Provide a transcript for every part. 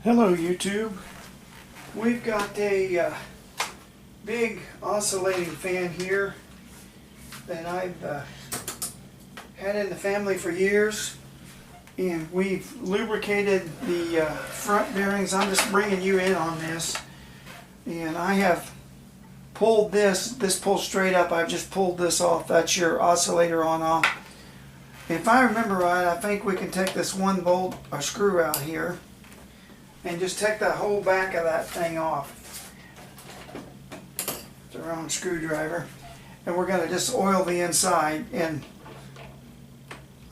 Hello YouTube. We've got a big oscillating fan here that I've had in the family for years, and we've lubricated the front bearings. I'm just bringing you in on this, and I have pulled this pulls straight up. I've just pulled this off. That's your oscillator on off. If I remember right, I think we can take this one bolt or screw out here and just take the whole back of that thing off. It's a round screwdriver. And we're going to just oil the inside. And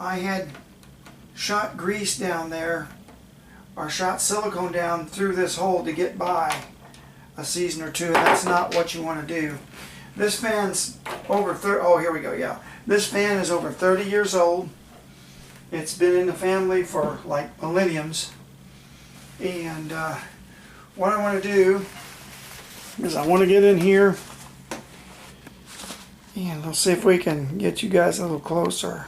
I had shot grease down there, or shot silicone down through this hole to get by a season or two. And that's not what you want to do. This fan's over 30, oh here we go, yeah. This fan is over 30 years old. It's been in the family for like millenniums. And what I want to do is I want to get in here and let's see if we can get you guys a little closer.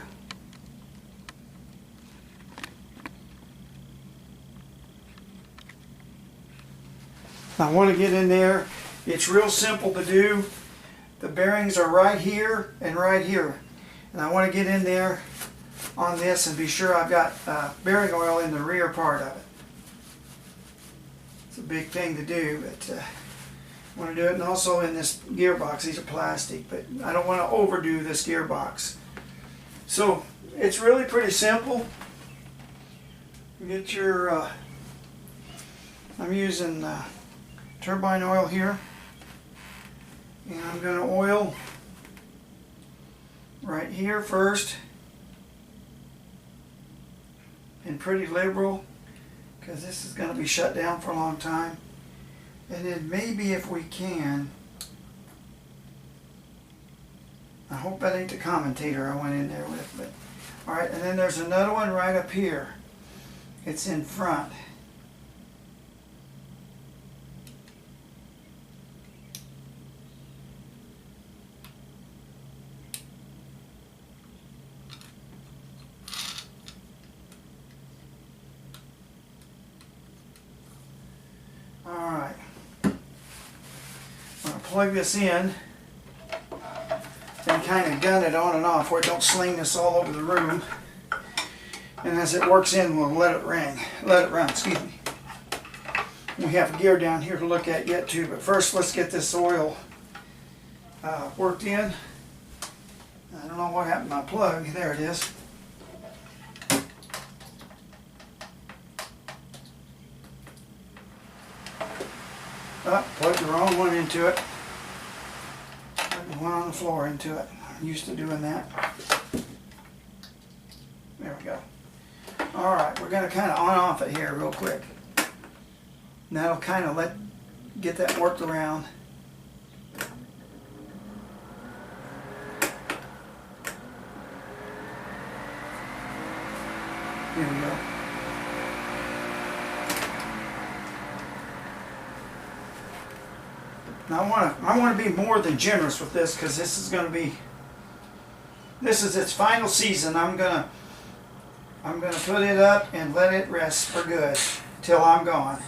I want to get in there. It's real simple to do. The bearings are right here and right here. And I want to get in there on this and be sure I've got bearing oil in the rear part of it. It's a big thing to do, but I want to do it, and also in this gearbox. These are plastic, but I don't want to overdo this gearbox. So it's really pretty simple. Get your, I'm using turbine oil here, and I'm going to oil right here first, and pretty liberal, because this is going to be shut down for a long time. And then maybe if we can, I hope that ain't the commentator I went in there with, but alright, and then there's another one right up here. It's in front. Alright, I'm going to plug this in and kind of gun it on and off where it don't sling this all over the room. And as it works in, we'll let it run, excuse me. We have gear down here to look at yet too, but first let's get this oil worked in. I don't know what happened to my plug. There it is. Oh, plug the wrong one into it. Plug the one on the floor into it. I'm used to doing that. There we go. Alright, we're going to kind of on off it here real quick. And that'll kind of get that worked around. Here we go. Now I want to be more than generous with this, because this is going to be, this is its final season. I'm gonna put it up and let it rest for good till I'm gone.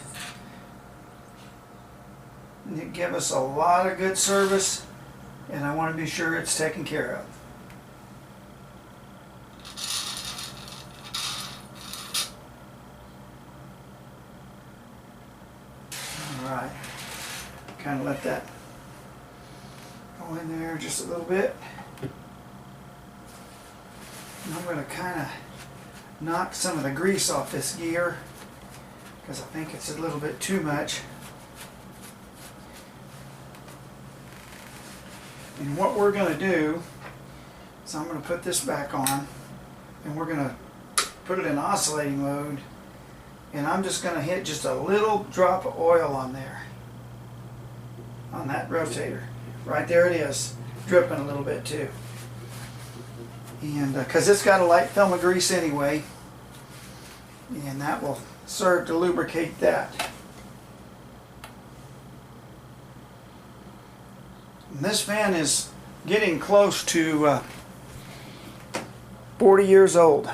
And it give us a lot of good service, and I want to be sure it's taken care of. All right. Kind of let that go in there just a little bit. And I'm going to kind of knock some of the grease off this gear, because I think it's a little bit too much. And what we're going to do is I'm going to put this back on, and we're going to put it in oscillating mode, and I'm just going to hit just a little drop of oil on there. On that rotator. Right there it is. Dripping a little bit too. And because it's got a light film of grease anyway. And that will serve to lubricate that. And this fan is getting close to 40 years old.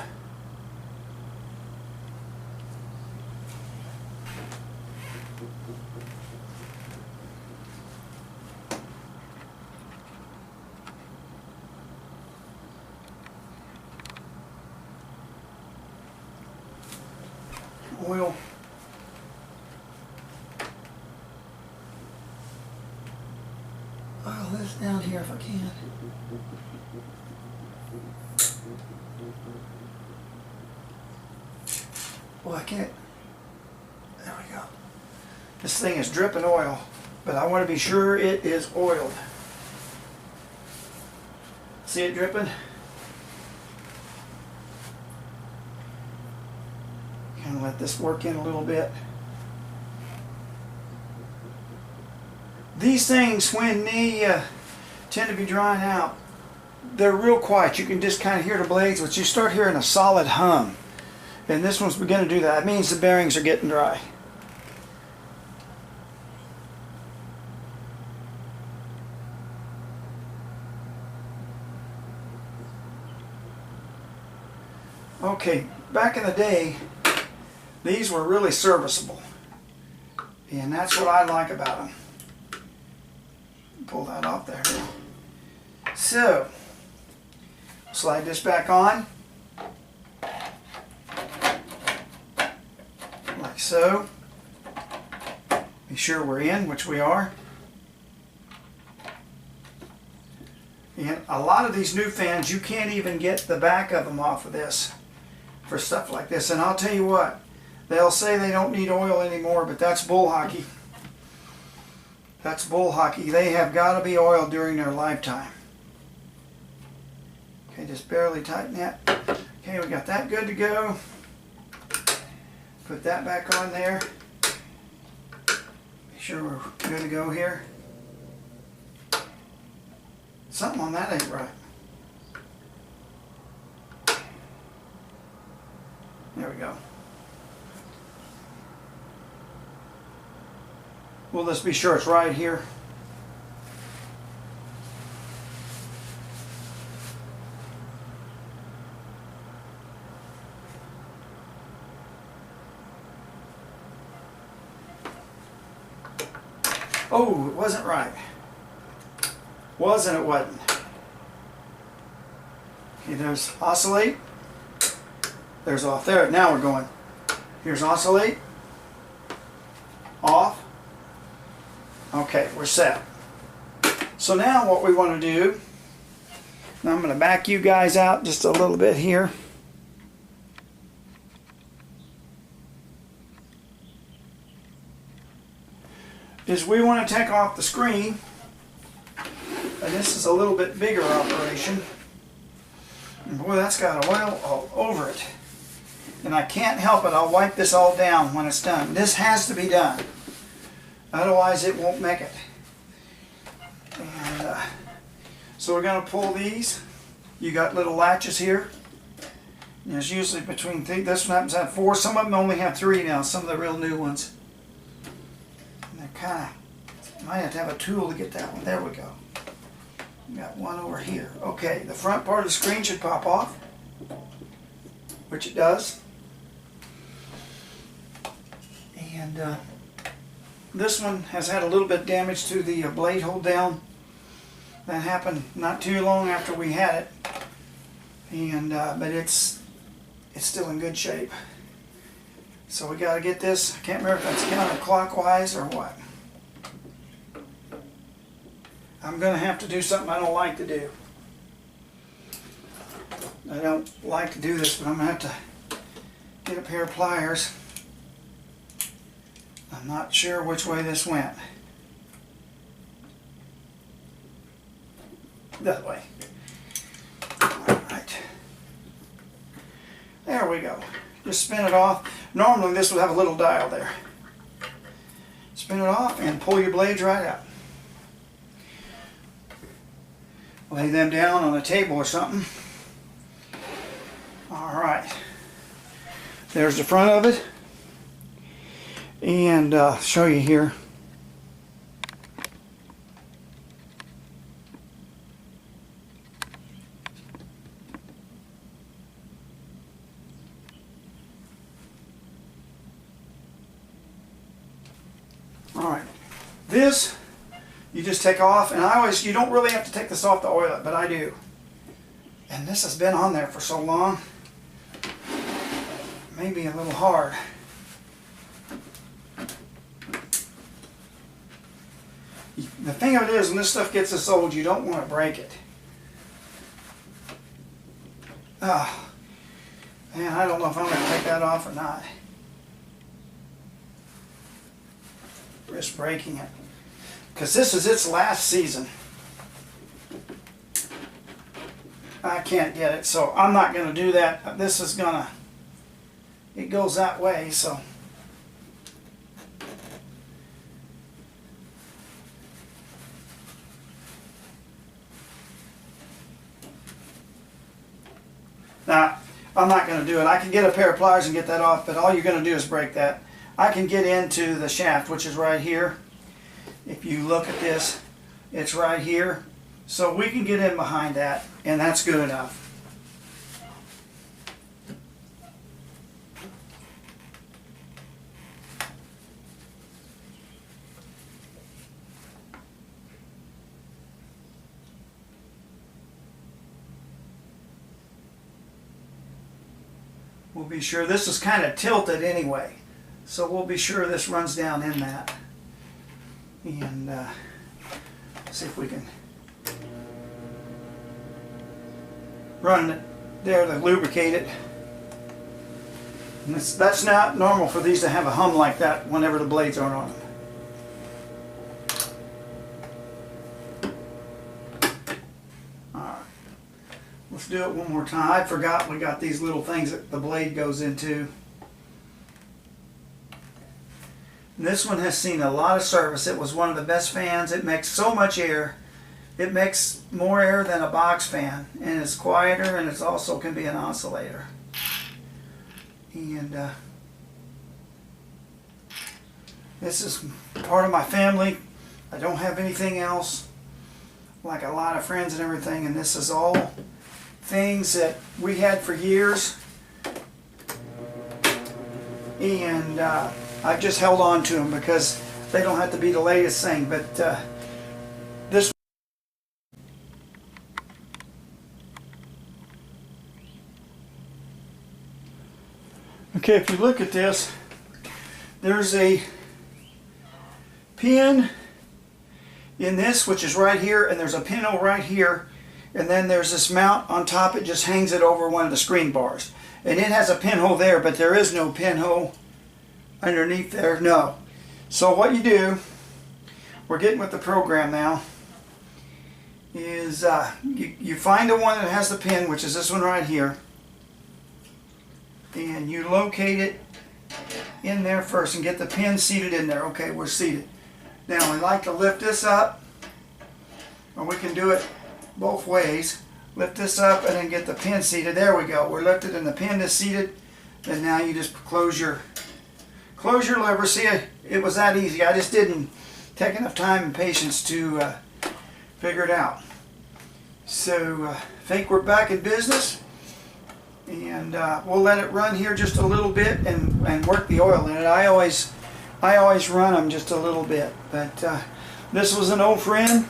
Oil. Oil this down here if I can. Well, I can't. There we go. This thing is dripping oil, but I want to be sure it is oiled. See it dripping? Kind of let this work in a little bit. These things, when they tend to be drying out, they're real quiet. You can just kind of hear the blades, but you start hearing a solid hum. And this one's beginning to do that. That means the bearings are getting dry. Okay, back in the day, these were really serviceable. And that's what I like about them. Pull that off there. So, slide this back on. Like so. Be sure we're in, which we are. And a lot of these new fans, you can't even get the back of them off of this for stuff like this. And I'll tell you what, they'll say they don't need oil anymore, but that's bull hockey. That's bull hockey. They have got to be oiled during their lifetime. Okay, just barely tighten that. Okay, we got that good to go. Put that back on there. Be sure we're good to go here. Something on that ain't right. There we go. Well, let's be sure it's right here. Oh, it wasn't right. It wasn't. Okay, there's oscillate. There's off there. Now we're going. Here's oscillate. Off. Okay, we're set. So now what we want to do, now I'm going to back you guys out just a little bit here. Is we want to take off the screen, and this is a little bit bigger operation. And boy, that's got oil all over it. And I can't help it, I'll wipe this all down when it's done. This has to be done. Otherwise it won't make it. And so we're going to pull these. You got little latches here. There's usually between this one happens to have 4. Some of them only have 3 now, some of the real new ones. And they're kind of, might have to have a tool to get that one. There we go. We got one over here. Okay, the front part of the screen should pop off, which it does. And this one has had a little bit of damage to the blade hold down. That happened not too long after we had it, and but it's still in good shape. So we got to get this. I can't remember if that's counterclockwise or what. I'm going to have to do something I don't like to do. I don't like to do this, but I'm going to have to get a pair of pliers. I'm not sure which way this went. That way. Alright. There we go. Just spin it off. Normally this would have a little dial there. Spin it off and pull your blades right out. Lay them down on a table or something. Alright. There's the front of it. And show you here. Alright, this you just take off, and you don't really have to take this off to oil it, but I do. And this has been on there for so long, maybe a little hard. The thing of it is, when this stuff gets this old, you don't want to break it. Oh, man, I don't know if I'm going to take that off or not. Risk breaking it. Because this is its last season. I can't get it, so I'm not going to do that. This is going to, it goes that way, so. Now, I'm not going to do it. I can get a pair of pliers and get that off, but all you're going to do is break that. I can get into the shaft, which is right here. If you look at this, it's right here. So we can get in behind that, and that's good enough. We'll be sure this is kind of tilted anyway, so we'll be sure this runs down in that. And see if we can run it there to lubricate it. And that's not normal for these to have a hum like that whenever the blades aren't on them. Let's do it one more time. I forgot we got these little things that the blade goes into. And this one has seen a lot of service. It was one of the best fans. It makes so much air. It makes more air than a box fan. And it's quieter, and it also can be an oscillator. And this is part of my family. I don't have anything else, like a lot of friends and everything, and this is all things that we had for years, and I've just held on to them because they don't have to be the latest thing, but this. Okay, if you look at this, there's a pin in this, which is right here, and there's a pinhole right here. And then there's this mount on top. It just hangs it over one of the screen bars. And it has a pinhole there, but there is no pinhole underneath there. No. So what you do, we're getting with the program now, is you find the one that has the pin, which is this one right here. And you locate it in there first and get the pin seated in there. Okay, we're seated. Now we like to lift this up, or we can do it both ways. Lift this up and then get the pin seated. There we go. We're lifted and the pin is seated. And now you just close your lever. See, it was that easy. I just didn't take enough time and patience to figure it out. So I think we're back in business, and we'll let it run here just a little bit and work the oil in it. I always run them just a little bit, but this was an old friend.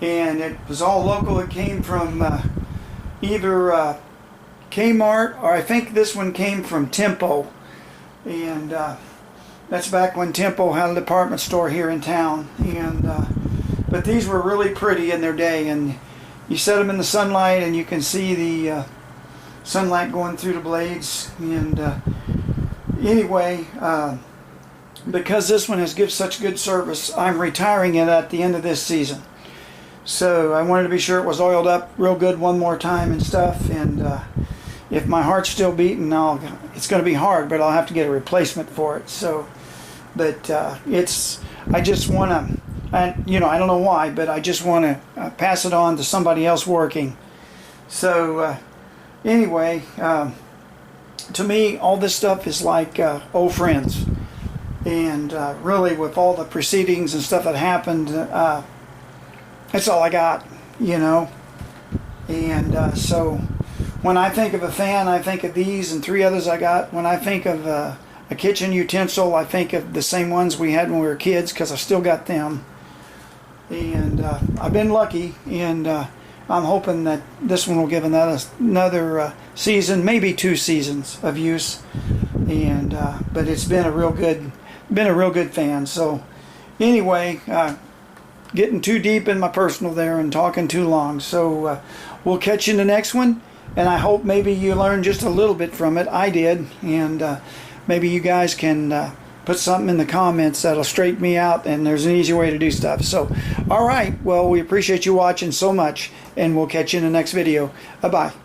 And it was all local. It came from either Kmart, or I think this one came from Tempo. And that's back when Tempo had a department store here in town. And but these were really pretty in their day. And you set them in the sunlight, and you can see the sunlight going through the blades. And anyway, because this one has given such good service, I'm retiring it at the end of this season. So I wanted to be sure it was oiled up real good one more time and stuff. And if my heart's still beating, it's going to be hard, but I'll have to get a replacement for it. So, but I just want to, I don't know why, but I just want to pass it on to somebody else working. So anyway, to me, all this stuff is like old friends. And really, with all the proceedings and stuff that happened, that's all I got, And so when I think of a fan, I think of these and 3 others I got. When I think of a a kitchen utensil, I think of the same ones we had when we were kids, because I still got them. And I've been lucky, and I'm hoping that this one will give another season, maybe 2 seasons of use. And but it's been a real good fan. So anyway, getting too deep in my personal there and talking too long. So we'll catch you in the next one, and I hope maybe you learned just a little bit from it. I did, and maybe you guys can put something in the comments that'll straighten me out, and there's an easy way to do stuff. So all right, well, we appreciate you watching so much, and we'll catch you in the next video. Bye-bye.